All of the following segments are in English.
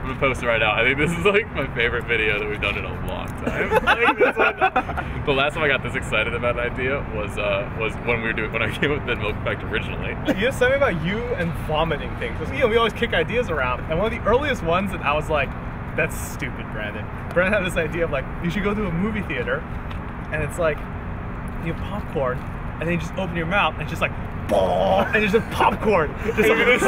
I'm gonna post it right now. I think this is like my favorite video that we've done in a long time. Like, this one, the last time I got this excited about an idea was when I came up with the milk effect originally. You know something about you and vomiting things. Because, you know, we always kick ideas around, and one of the earliest ones that I was like, that's stupid, Brandon. Brandon had this idea of like, you should go to a movie theater, and it's like, you have popcorn, and then you just open your mouth, and it's just like, and it's just popcorn. Just Give me the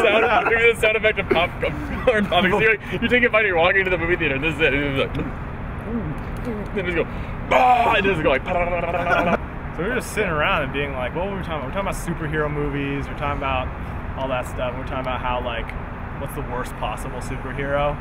sound effect of popcorn popping. So you take a bite, you're walking into the movie theater, and this is it. And it's like, then just go, and just go like. So we were just sitting around and being like, what were we talking about? We're talking about superhero movies. We're talking about all that stuff. We're talking about how like, what's the worst possible superhero?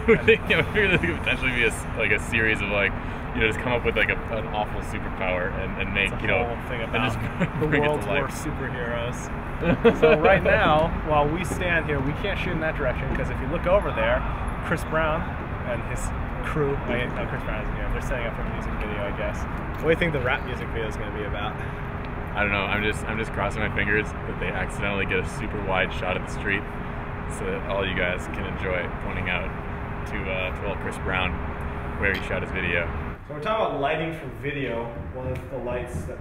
We figured there could potentially be a series of like, you know, just come up with like an awful superpower and make, you know, thing and about just the bring world's it to life. worst superheroes. So right now, while we stand here, we can't shoot in that direction because if you look over there, Chris Brown and his crew, Chris Brown isn't here, they're setting up for a music video, I guess. What do you think the rap music video is going to be about? I don't know. I'm just crossing my fingers that they accidentally get a super wide shot of the street, so that all you guys can enjoy pointing out to old Chris Brown where he shot his video. So we're talking about lighting for video. One of the lights that.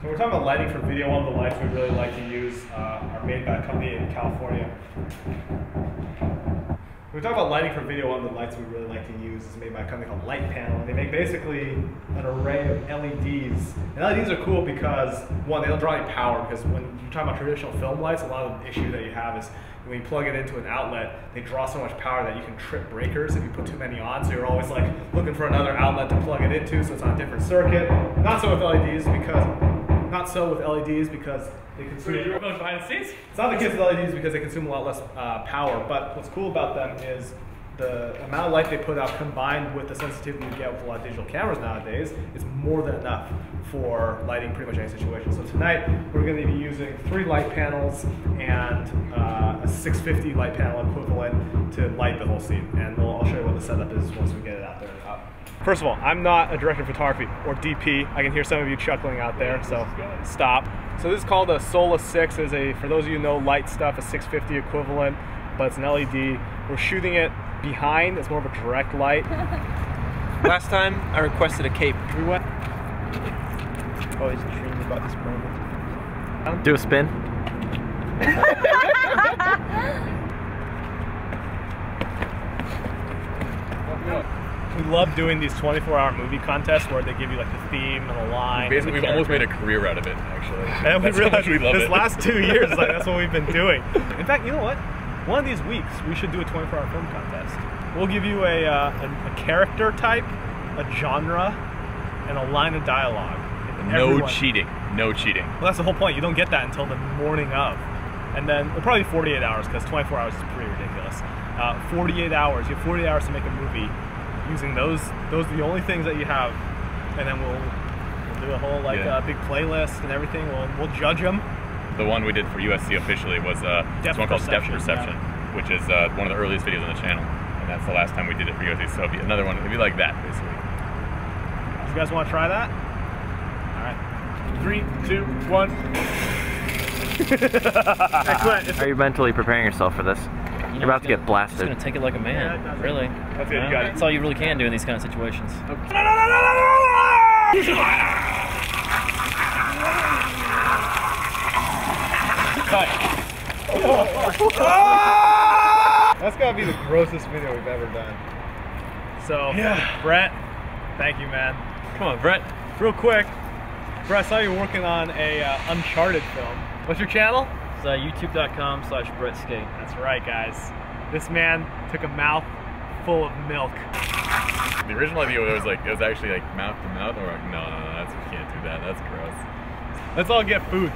So we're talking about lighting for video. One of the lights we really like to use are made by a company in California. We're talking about lighting for video. One of the lights we really like to use is made by a company called Light Panel. And they make basically an array of LEDs. And LEDs are cool because, one, they don't draw any power, because when you're talking about traditional film lights, a lot of the issue that you have is when you plug it into an outlet, they draw so much power that you can trip breakers if you put too many on. So you're always like looking for another outlet to plug it into, so it's on a different circuit. Not so with LEDs because they consume. You're going behind the scenes? It's not the case with LEDs because they consume a lot less power. But what's cool about them is the amount of light they put out combined with the sensitivity you get with a lot of digital cameras nowadays is more than enough for lighting pretty much any situation. So tonight we're going to be using 3 light panels and a 650 light panel equivalent to light the whole scene. And I'll show you what the setup is once we get it out there. First of all, I'm not a director of photography or DP. I can hear some of you chuckling out there, so stop. So this is called a Sola 6. It's for those of you who know light stuff, a 650 equivalent, but it's an LED. We're shooting it behind. It's more of a direct light. Last time I requested a cape. We went. Always dreamed about this moment. Do a spin. We love doing these 24-hour movie contests where they give you like the theme and the line. Basically, we've almost made a career out of it, actually. And we realized we love this last 2 years, like that's what we've been doing. In fact, you know what? One of these weeks, we should do a 24-hour film contest. We'll give you a character type, a genre, and a line of dialogue. No cheating. No cheating. Well, that's the whole point. You don't get that until the morning of. And then it'll probably be 48 hours because 24 hours is pretty ridiculous. 48 hours. You have 48 hours to make a movie. Using those are the only things that you have, and then we'll do a whole big playlist and everything. We'll judge them. The one we did for USC officially was this one called Depth Perception, which is one of the earliest videos on the channel, and that's the last time we did it for USC. So it'd be another one. It'd be like that, basically. You guys want to try that? All right. 3, 2, 1. Excellent. Are you mentally preparing yourself for this? You're about to get blasted. Just gonna take it like a man, really. That's it, you got it. That's all you really can do in these kind of situations. That's gotta be the grossest video we've ever done. So, yeah. Brett, thank you, man. Come on, Brett. Real quick, Brett, I saw you working on a Uncharted film. What's your channel? It's youtube.com/BrettSkate. That's right, guys. This man took a mouth full of milk. The original idea was like, it was actually like mouth to mouth, or like, no, you can't do that. That's gross. Let's all get food.